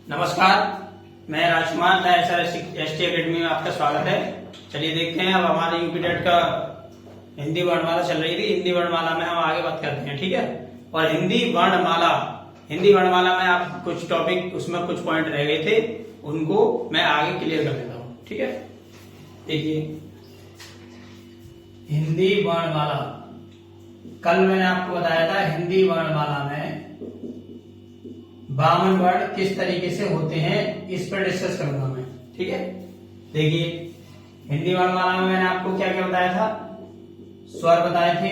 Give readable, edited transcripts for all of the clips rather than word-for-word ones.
नमस्कार, मैं राजकुमार ST academy में आपका स्वागत है। चलिए देखते हैं, अब हमारे यूपी टेट का हिंदी वर्णमाला चल रही थी। हिंदी वर्णमाला में हम आगे बात करते हैं, ठीक है। और हिंदी वर्णमाला में आप कुछ टॉपिक, उसमें कुछ पॉइंट रह गए थे, उनको मैं आगे क्लियर कर देता हूँ, ठीक है। देखिए, हिंदी वर्णमाला, कल मैंने आपको बताया था हिंदी वर्णमाला में 52 वर्ण किस तरीके से होते हैं, इस पर डिस्कस करूंगा मैं, ठीक है। देखिए, हिंदी वर्णमाला में मैंने आपको क्या क्या बताया था, स्वर बताए थे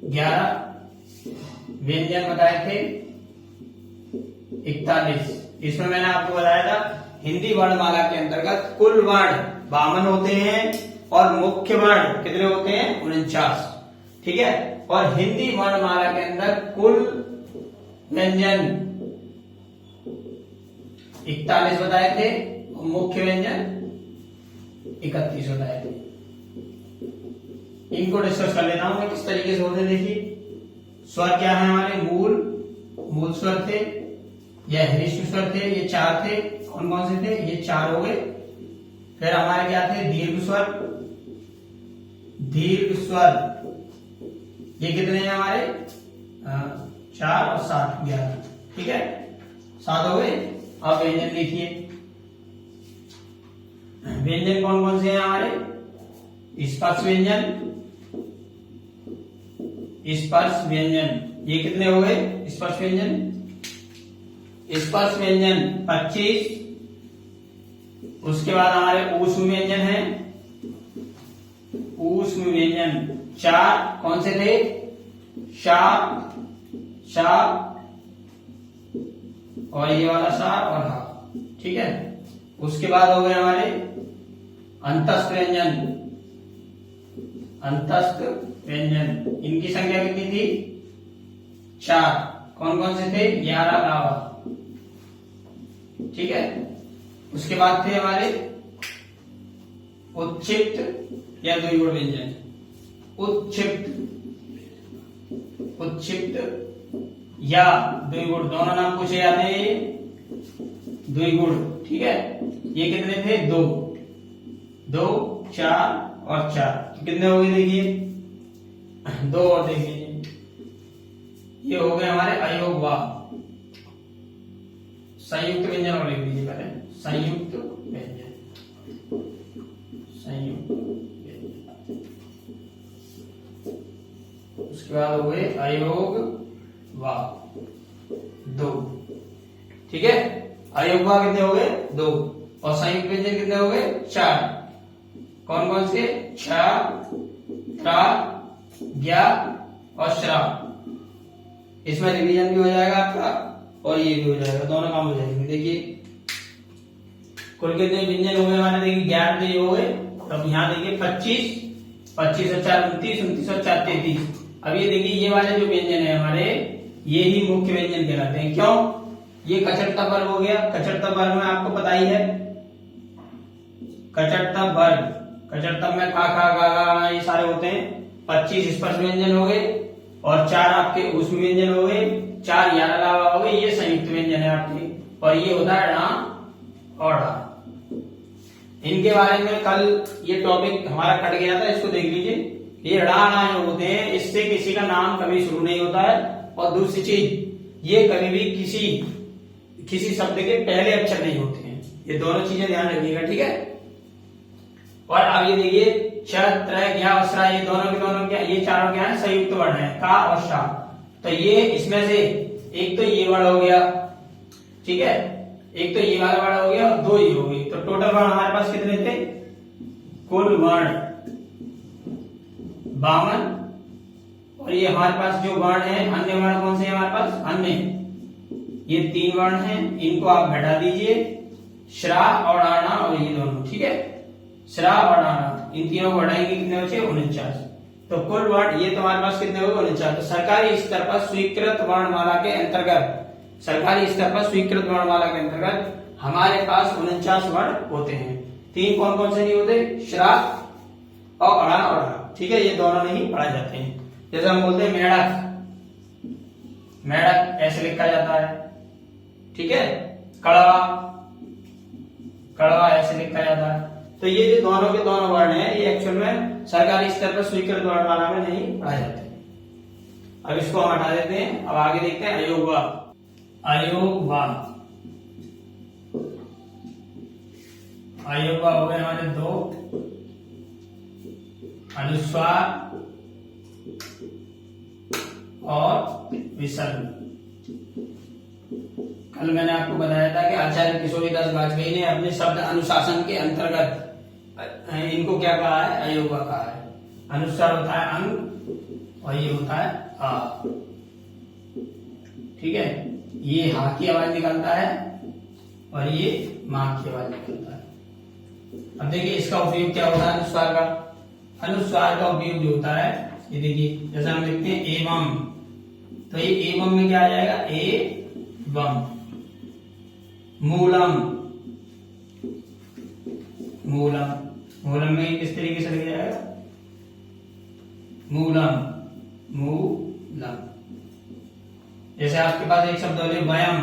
11, व्यंजन बताए थे 41। इसमें मैंने आपको बताया था हिंदी वर्णमाला के अंतर्गत कुल वर्ण 52 होते हैं और मुख्य वर्ण कितने होते हैं, 49, ठीक है। और हिंदी वर्णमाला के अंदर कुल व्यंजन 41 बताए थे और मुख्य व्यंजन 31 बताए थे। इनको डिस्कस कर लेता हूं मैं किस तरीके से होते। देखिए, स्वर क्या है हमारे, मूल स्वर थे, यह हृष्ट स्वर थे, ये 4 थे। कौन कौन से थे, ये 4 हो गए। फिर हमारे क्या थे, दीर्घ स्वर, ये कितने हैं हमारे, 4 और 7, 11, ठीक है, 7 हो गए। अब व्यंजन देखिए, व्यंजन कौन कौन से हैं हमारे, स्पर्श व्यंजन, ये कितने हो गए, स्पर्श व्यंजन 25। उसके बाद हमारे ऊष्म व्यंजन है, ऊष्म व्यंजन 4, कौन से थे, शा और ये वाला सा और हा, ठीक है। उसके बाद हो गए हमारे अंतस्थ व्यंजन, इनकी संख्या कितनी थी, 4। कौन कौन से थे, 11, लावा, ठीक है। उसके बाद थे हमारे उत्क्षिप्त या द्विगुण व्यंजन, उत्क्षिप्त या द्विगुण, दोनों नाम पूछे जाते हैं, द्विगुण, ठीक है। ये कितने थे, 2, 4 और 4, कितने हो गए, देखिए 2 और देखिए, ये हो गए हमारे अयोग वा, संयुक्त व्यंजन। और लिख दीजिए पहले, संयुक्त व्यंजन। उसके बाद हो गए अयोग वा 2, ठीक है। अयोग वा कितने हो गए, 2, और संयुक्त व्यंजन कितने हो गए, 4। कौन कौन से, छ, त्रा, ज्ञा और श्रा। इसमें रिवीजन भी हो जाएगा आपका और ये भी हो जाएगा, दोनों काम हो जाएंगे। देखिए, कुल कितने व्यंजन हो गए हमारे, देखिए 11 हो गए। तब यहाँ देखिए 25 और 4 29, 29 और 4 33। अब ये देखिए, ये वाले जो व्यंजन है हमारे, ये ही मुख्य व्यंजन कहलाते हैं। क्यों, ये कचड़ता वर्ग हो गया। कचड़ता वर्ग में आपको पता ही है, कचड़ता में खा खा गा गा ये सारे होते हैं। 25 स्पर्श व्यंजन हो गए और 4 आपके ऊष्म व्यंजन हो गए, 4 यार अलावा हो गए, ये संयुक्त व्यंजन है आपके। और ये होता है णा और ढा। इनके बारे में कल ये टॉपिक हमारा कट गया था, इसको देख लीजिए। ये णा णा जो होते हैं, इससे किसी का नाम कभी शुरू नहीं होता है। और दूसरी चीज, ये कभी भी किसी शब्द के पहले अक्षर नहीं होते हैं। ये दोनों चीजें ध्यान रखिएगा, ठीक है। और अब ये देखिए, च, त्र, ज्ञा और श्रा, ये दोनों के दोनों क्या, ये चारों क्या है, संयुक्त वर्ण है, का और शा। तो ये इसमें से एक तो ये वर्ण हो गया, ठीक है, एक तो ये वाला वर्ण हो गया और 2 ये हो गई। तो टोटल वर्ण हमारे पास कितने थे, कुल वर्ण 52। और ये हमारे पास जो वर्ण है, अन्य वर्ण कौन से हैं हमारे पास, अन्य, ये 3 वर्ण हैं, इनको आप घटा दीजिए, श्रा और आना और ये दोनों, ठीक है। श्रा और आना, इन तीनों को घटाएंगे, कितने बचे, 49। तो कुल वर्ण ये तुम्हारे पास कितने हो गए, 49। तो सरकारी स्तर पर स्वीकृत वर्णमाला के अंतर्गत, हमारे पास 49 वर्ण होते हैं। 3 कौन कौन से नहीं होते, श्रा और अड़ा और आ, ठीक है, ये दोनों नहीं पढ़ाए जाते हैं। जैसे हम बोलते हैं मेढक ऐसे लिखा जाता है, ठीक है। कड़वा, कड़वा ऐसे लिखा जाता है। तो ये जो दोनों के दोनों वर्ण हैं ये एक्चुअल में सरकारी स्तर पर स्वीकृत वर्णमाला में नहीं पढ़ाए जाते। अब इसको हम हटा देते हैं। अब आगे देखते हैं अयोगवा। अयोगवा, अयोगवा हो गए हमारे दो, अनुस्वार और विसर्ग। कल मैंने आपको बताया था कि आचार्य किशोरीदास वाजपेयी ने अपने शब्द अनुशासन के अंतर्गत इनको क्या कहा है, अयोगवा कहा है। अनुस्वार होता है अंग और ये होता है आ, ठीक है। ये हा की आवाज निकालता है और ये मां की आवाज निकालता है। अब देखिए इसका उपयोग क्या होता है अनुस्वार का। अनुस्वार का उपयोग जो होता है ये देखिए, जैसे हम लिखते हैं एवं, तो ये एवं में क्या आ जाएगा, एवं। मूलम, मूलम, मूलम में किस तरीके से लिखा जाएगा, मूलम, मूलम। जैसे आपके पास एक शब्द बोले वयम,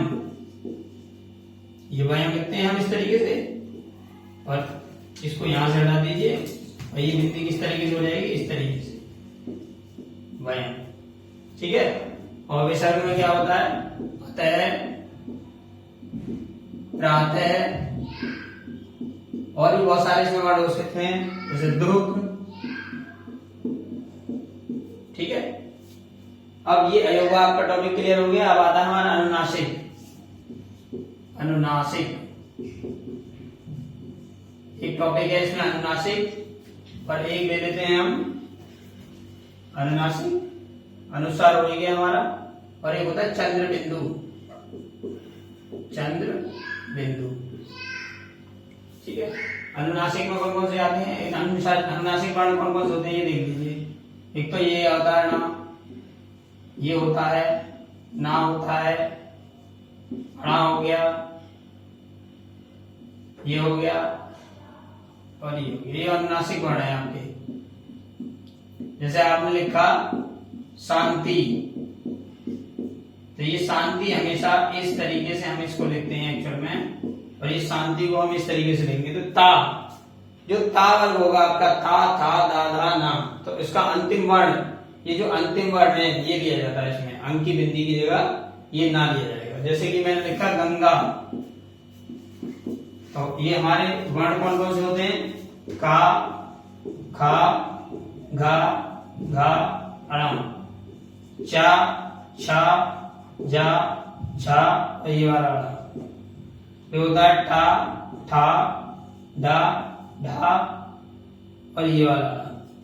ये वयम लिखते हैं हम इस तरीके से, और इसको यहां से हटा दीजिए और ये बिंदी किस तरीके से हो जाएगी, इस तरीके से, वयम, ठीक है। और विसर्ग में क्या होता है, अतः, प्रातः, और भी बहुत सारे इसमें वर्ड हो सकते हैं, जैसे दुख, ठीक है। अब ये अयोगवा आपका टॉपिक क्लियर हो गया। अब आता है हमारा अनुनासिक। अनुनासिक एक टॉपिक है इसमें, अनुनासिक, और एक ले लेते हैं हम अनुनासिक, अनुसार हो गया हमारा, और एक होता है चंद्र बिंदु, चंद्र बिंदु, ठीक है। अनुनासिक में कौन कौन से आते हैं, अनुनासिक वर्ण कौन कौन से होते हैं ये देख लीजिए। एक तो ये होता है ना, ये होता है ना, होता है अणा, हो गया, ये हो गया, और ये हो गया। ये अनुनासिक वर्ण है आपके। जैसे आपने लिखा शांति, तो ये शांति हमेशा इस तरीके से हम इसको लिखते हैं एक्चुअल में, और ये शांति को हम इस तरीके से लिखेंगे। तो ता, जो ता वर्ग होगा आपका, था, था, दा, धा, ना, तो इसका अंतिम वर्ण, ये जो अंतिम वर्ण है ये लिया जाता है इसमें, अंक की बिंदी की जगह ये ना लिया जाएगा। जैसे कि मैंने लिखा गंगा, तो ये हमारे वर्ण कौन कौन से होते हैं, का, खा, घा, घा, अणम, चा, छा, जा, झा, और ये वाला ये होता है ठा, ठा, डा, ढा, और ये वाला,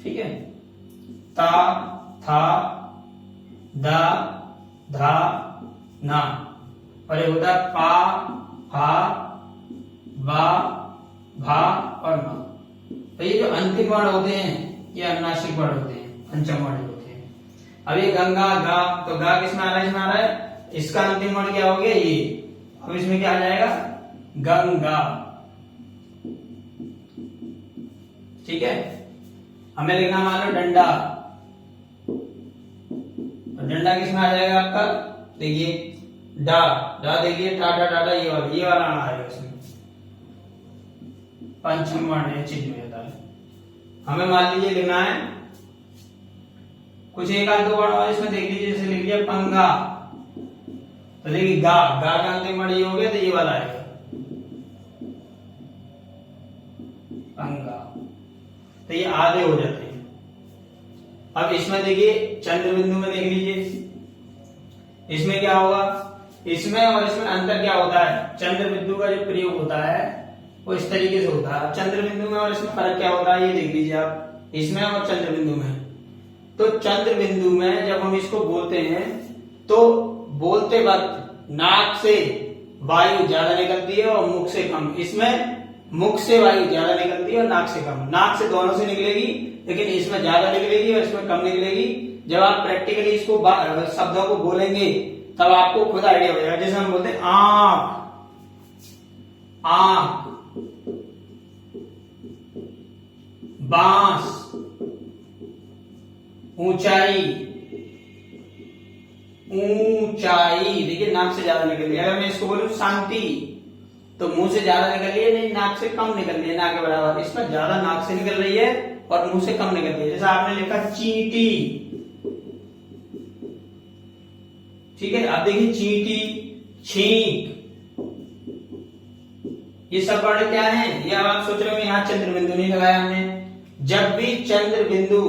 ठीक है। ता, था, दा, धा, ना, और ये होता है पा, फा, वा, भा और मा। तो ये जो अंतिम वर्ण होते हैं ये अनुनासिक वर्ण होते हैं, पंचम वर्ण होते हैं। अब ये गंगा, गा, तो गा किसमें आ रहा है, इसमें आ रहा है, इसका अंतिम वर्ण क्या हो गया, ये। अब इसमें क्या आ जाएगा, गंगा, ठीक है। हमें लिखना मान लो डंडा, तो डंडा किसमें आ जाएगा आपका, देखिए डा, डा देखिए, टाटा टाटा, ये वाला आना आएगा इसमें, पंचम वर्ण है, चिन्ह में होता है। हमें मान लीजिए लिखना है कुछ एक आध दो वर्ण और इसमें देख लीजिए, जैसे लिख दिया पंगा, तो देखिए गा, गा का अंतिम वर्ण ये हो गया, तो ये वाला आएगा पंगा, तो ये आधे हो जाते हैं। अब इसमें देखिए चंद्र बिंदु में देख लीजिए, इसमें क्या होगा, इसमें और इसमें अंतर क्या होता है, चंद्र बिंदु का जो प्रयोग होता है वो इस तरीके से होता है। चंद्र बिंदु में और इसमें फर्क क्या होता है ये देख लीजिए आप, इसमें और चंद्र बिंदु में। तो चंद्र बिंदु में जब हम इसको बोलते हैं तो बोलते वक्त नाक से वायु ज्यादा निकलती है और मुख से कम। इसमें मुख से वायु ज्यादा निकलती है और नाक से कम। नाक से दोनों से निकलेगी, लेकिन इसमें ज्यादा निकलेगी और इसमें कम निकलेगी। जब आप प्रैक्टिकली इसको शब्दों को बोलेंगे तब आपको खुद आइडिया हो जाएगा। जैसे हम बोलते हैं आंख, आंख, बांस, ऊंचाई, ऊंचाई, देखिए नाक से ज्यादा निकल रही है। अगर मैं इसको बोलूं शांति, तो मुंह से ज्यादा निकल रही है, नहीं नाक से कम निकल रही है, ना के बराबर। इसमें ज्यादा नाक से निकल रही है और मुंह से कम निकल रही है। जैसा आपने लिखा चींटी, ठीक है। अब देखिए चींटी, छींक, ये सब वर्ड क्या है? ये अब आप सोच रहे हो यहाँ चंद्र बिंदु नहीं लगाया हमने। जब भी चंद्र बिंदु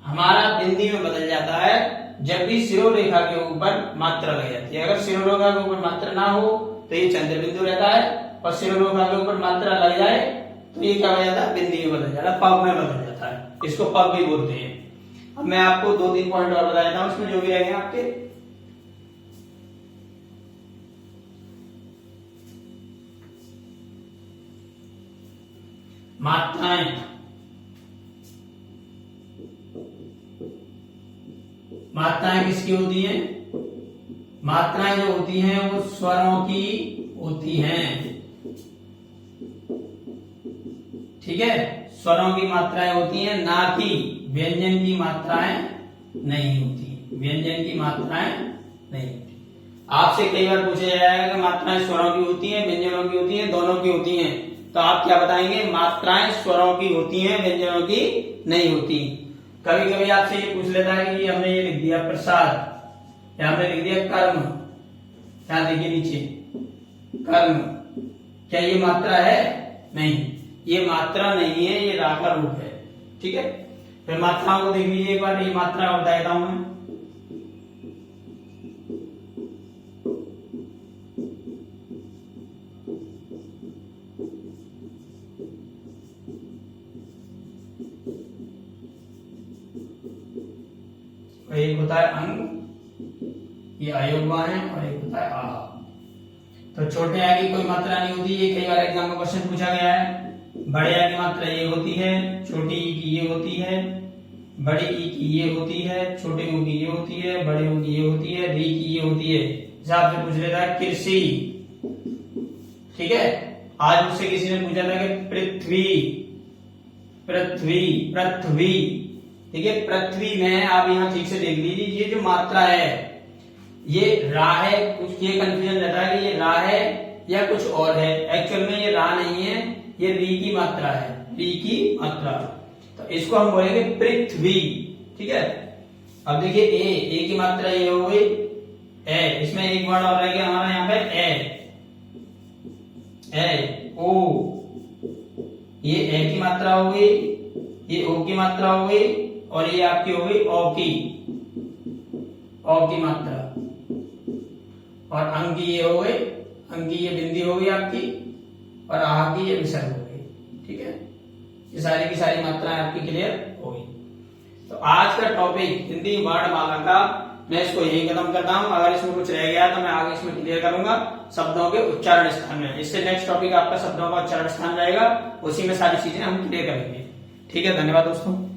हमारा बिंदी में बदल जाता है, जब भी शिरोरेखा के ऊपर मात्रा लग जाती है। अगर शिरोरेखा के ऊपर मात्रा ना हो तो ये चंद्र बिंदु रहता है, और शिरोरेखा के ऊपर मात्रा लग जाए तो ये क्या हो जाता है? बिंदी में बदल जाता है, पग में बदल जाता है। इसको पग भी बोलते हैं। अब मैं आपको 2-3 पॉइंट और बता देता हूं इसमें जो भी रहेंगे आपके। मात्राएं, मात्राएं किसकी होती हैं? मात्राएं जो होती हैं वो स्वरों की होती हैं, ठीक है। स्वरों की मात्राएं होती हैं, ना कि व्यंजन की मात्राएं नहीं होती। व्यंजन की मात्राएं नहीं होती। आपसे कई बार पूछा जाएगा कि मात्राएं स्वरों की होती हैं, व्यंजनों की होती हैं, दोनों की होती हैं, तो आप क्या बताएंगे? मात्राएं स्वरों की होती हैं, व्यंजनों की नहीं होती। कभी कभी आपसे ये पूछ लेता है कि हमने ये लिख दिया प्रसाद, या हमने लिख दिया कर्म, क्या देखिए नीचे कर्म, क्या ये मात्रा है? नहीं, ये मात्रा नहीं है, ये रा का रूप है, ठीक है। फिर मात्राओं को देख लीजिए एक बार, ये मात्रा बता देता हूं मैं। एक होता है अंग, ये अयोगवा है, और एक होता है आ। तो छोटे आ की कोई मात्रा नहीं होती, ये कई बार एग्जाम में क्वेश्चन पूछा गया है। बड़े आ की मात्रा ये होती है, छोटी ई की ये होती है, बड़ी ई की ये होती है, छोटे ऊ की ये होती है, बड़े ऊ की ये होती है, री की ये होती है। जैसे आपसे पूछ लेता है कृषि, ठीक है। आज मुझसे किसी ने पूछा था कि पृथ्वी, पृथ्वी, पृथ्वी, ठीक है। पृथ्वी में आप यहाँ ठीक से देख लीजिए, ये जो मात्रा है ये रा है। कुछ ये कंफ्यूजन रहता है कि ये रा है या कुछ और है। एक्चुअल में ये रा नहीं है, ये री की मात्रा है, री की मात्रा। तो इसको हम बोलेंगे पृथ्वी, ठीक है। अब देखिए ए की मात्रा ये हो गई ए, इसमें एक वर्ड और रह गया हमारा यहाँ पे ए, ओ, ये ए की मात्रा हो गई, ये ओ की मात्रा हो गई, और ये आपकी हो गई ओ की मात्रा, और अंग की ये हो गई, अंग की ये बिंदी हो गई आपकी, और आह की ये विसर्ग हो गई, ठीक है। ये सारी की सारी मात्राएं आपकी क्लियर हो गई। तो आज का टॉपिक हिंदी वर्णमाला का मैं इसको यही खत्म करता हूं। अगर इसमें कुछ रह गया तो मैं आगे इसमें क्लियर करूंगा शब्दों के उच्चारण स्थान में। इससे नेक्स्ट टॉपिक आपका शब्दों का उच्चारण स्थान रहेगा, उसी में सारी चीजें हम क्लियर करेंगे, ठीक है। धन्यवाद दोस्तों।